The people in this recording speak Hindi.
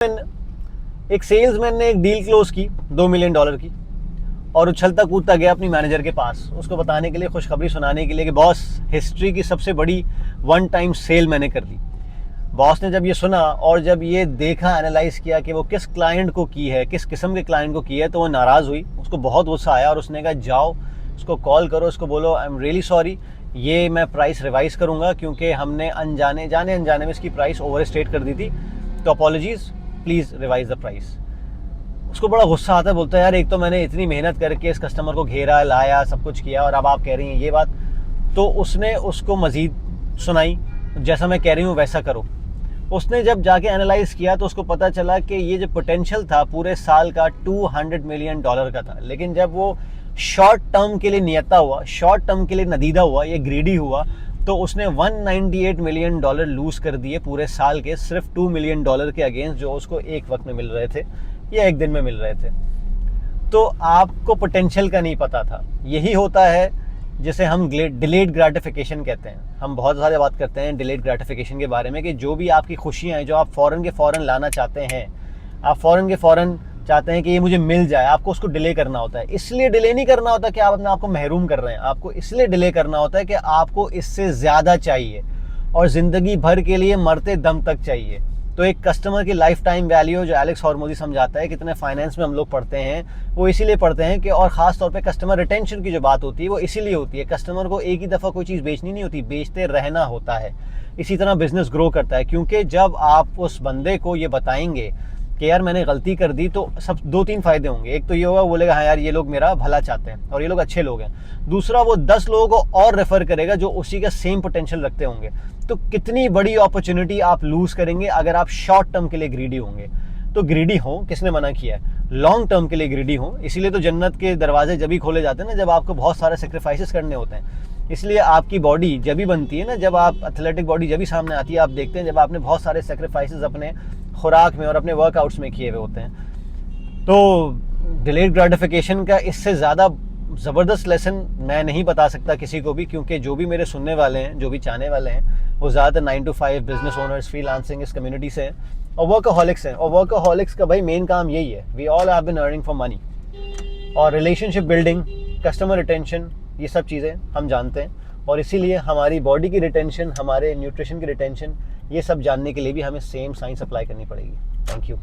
एक सेल्समैन ने एक डील क्लोज की $2 मिलियन की, और उछलता कूदता गया अपनी मैनेजर के पास उसको बताने के लिए, खुशखबरी सुनाने के लिए कि बॉस, हिस्ट्री की सबसे बड़ी वन टाइम सेल मैंने कर दी। बॉस ने जब ये सुना और जब ये देखा, एनालाइज किया कि वो किस क्लाइंट को की है, किस किस्म के क्लाइंट को की है, तो वो नाराज़ हुई, उसको बहुत गुस्सा आया और उसने कहा जाओ उसको कॉल करो, उसको बोलो आई एम रियली सॉरी, ये मैं प्राइस रिवाइज़ करूँगा क्योंकि हमने जाने अनजाने में इसकी प्राइस ओवर स्टेट कर दी थी, तो apologies, please revise the price. उसको बड़ा गुस्सा आता है, बोलता है यार एक तो मैंने इतनी मेहनत करके इस कस्टमर को घेरा, लाया, सब कुछ किया, और अब आप कह रही हैं ये बात। तो उसने उसको मज़ीद सुनाई, जैसा मैं कह रही हूँ वैसा करो। उसने जब जाके एनालाइज किया तो उसको पता चला कि ये जो पोटेंशियल था पूरे साल का $200 मिलियन का था, लेकिन जब वो शॉर्ट टर्म के लिए नियता हुआ, शॉर्ट टर्म के लिए नदीदा हुआ, ये ग्रीडी हुआ, तो उसने $198 मिलियन लूज कर दिए पूरे साल के, सिर्फ $2 मिलियन के अगेंस्ट जो उसको एक वक्त में मिल रहे थे या एक दिन में मिल रहे थे। तो आपको पोटेंशियल का नहीं पता था। यही होता है जिसे हम डिलेड ग्रेटिफिकेशन कहते हैं। हम बहुत सारे बात करते हैं डिलेड ग्रेटिफिकेशन के बारे में कि जो भी आपकी खुशियाँ हैं, जो आप फ़ौरन के फ़ौरन लाना चाहते हैं, आप फ़ौरन के फ़ौरन चाहते हैं कि ये मुझे मिल जाए, आपको उसको डिले करना होता है। इसलिए डिले नहीं करना होता कि आप अपने आप को महरूम कर रहे हैं, आपको इसलिए डिले करना होता है कि आपको इससे ज़्यादा चाहिए और ज़िंदगी भर के लिए मरते दम तक चाहिए। तो एक कस्टमर की लाइफ टाइम वैल्यू जो एलेक्स हॉर्मोजी समझाता है, कितने फाइनेंस में हम लोग पढ़ते हैं, वो इसीलिए पढ़ते हैं कि, और ख़ास तौर पे कस्टमर रिटेंशन की जो बात होती है वो इसीलिए होती है। कस्टमर को एक ही दफ़ा कोई चीज़ बेचनी नहीं होती, बेचते रहना होता है। इसी तरह बिजनेस ग्रो करता है, क्योंकि जब आप उस बंदे को ये बताएंगे कि यार मैंने गलती कर दी, तो सब 2-3 फ़ायदे होंगे। एक तो ये होगा, बोलेगा हाँ यार ये लोग मेरा भला चाहते हैं और ये लोग अच्छे लोग हैं। दूसरा, वो 10 लोगों को और रेफ़र करेगा जो उसी का सेम पोटेंशियल रखते होंगे। तो कितनी बड़ी अपॉर्चुनिटी आप लूज़ करेंगे अगर आप शॉर्ट टर्म के लिए ग्रीडी होंगे। तो ग्रीडी हो, किसने मना किया है? लॉन्ग टर्म के लिए ग्रीडी हो। इसीलिए तो जन्नत के दरवाजे जब ही खोले जाते हैं ना, जब आपको बहुत सारे सेक्रीफाइसेस करने होते हैं। इसलिए आपकी बॉडी जब भी बनती है ना, जब आप एथलेटिक बॉडी जब भी सामने आती है, आप देखते हैं जब आपने बहुत सारे सेक्रीफाइसेस अपने खुराक में और अपने वर्कआउट्स में किए हुए होते हैं। तो डिलेड ग्रेटिफिकेशन का इससे ज़्यादा ज़बरदस्त लेसन मैं नहीं बता सकता किसी को भी, क्योंकि जो भी मेरे सुनने वाले हैं, जो भी चाहने वाले हैं, वो ज़्यादातर 9 to 5 बिजनेस ओनर्स, फ्रीलांसिंग इस कम्युनिटी से हैं और वर्कaholics हैं। और वर्कaholics का भाई मेन काम यही है, we all have been earning for money. और रिलेशनशिप बिल्डिंग, कस्टमर रिटेंशन, ये सब चीज़ें हम जानते हैं, और इसीलिए हमारी बॉडी की रिटेंशन, हमारे न्यूट्रिशन की रिटेंशन, ये सब जानने के लिए भी हमें सेम साइंस अप्लाई करनी पड़ेगी। Thank you.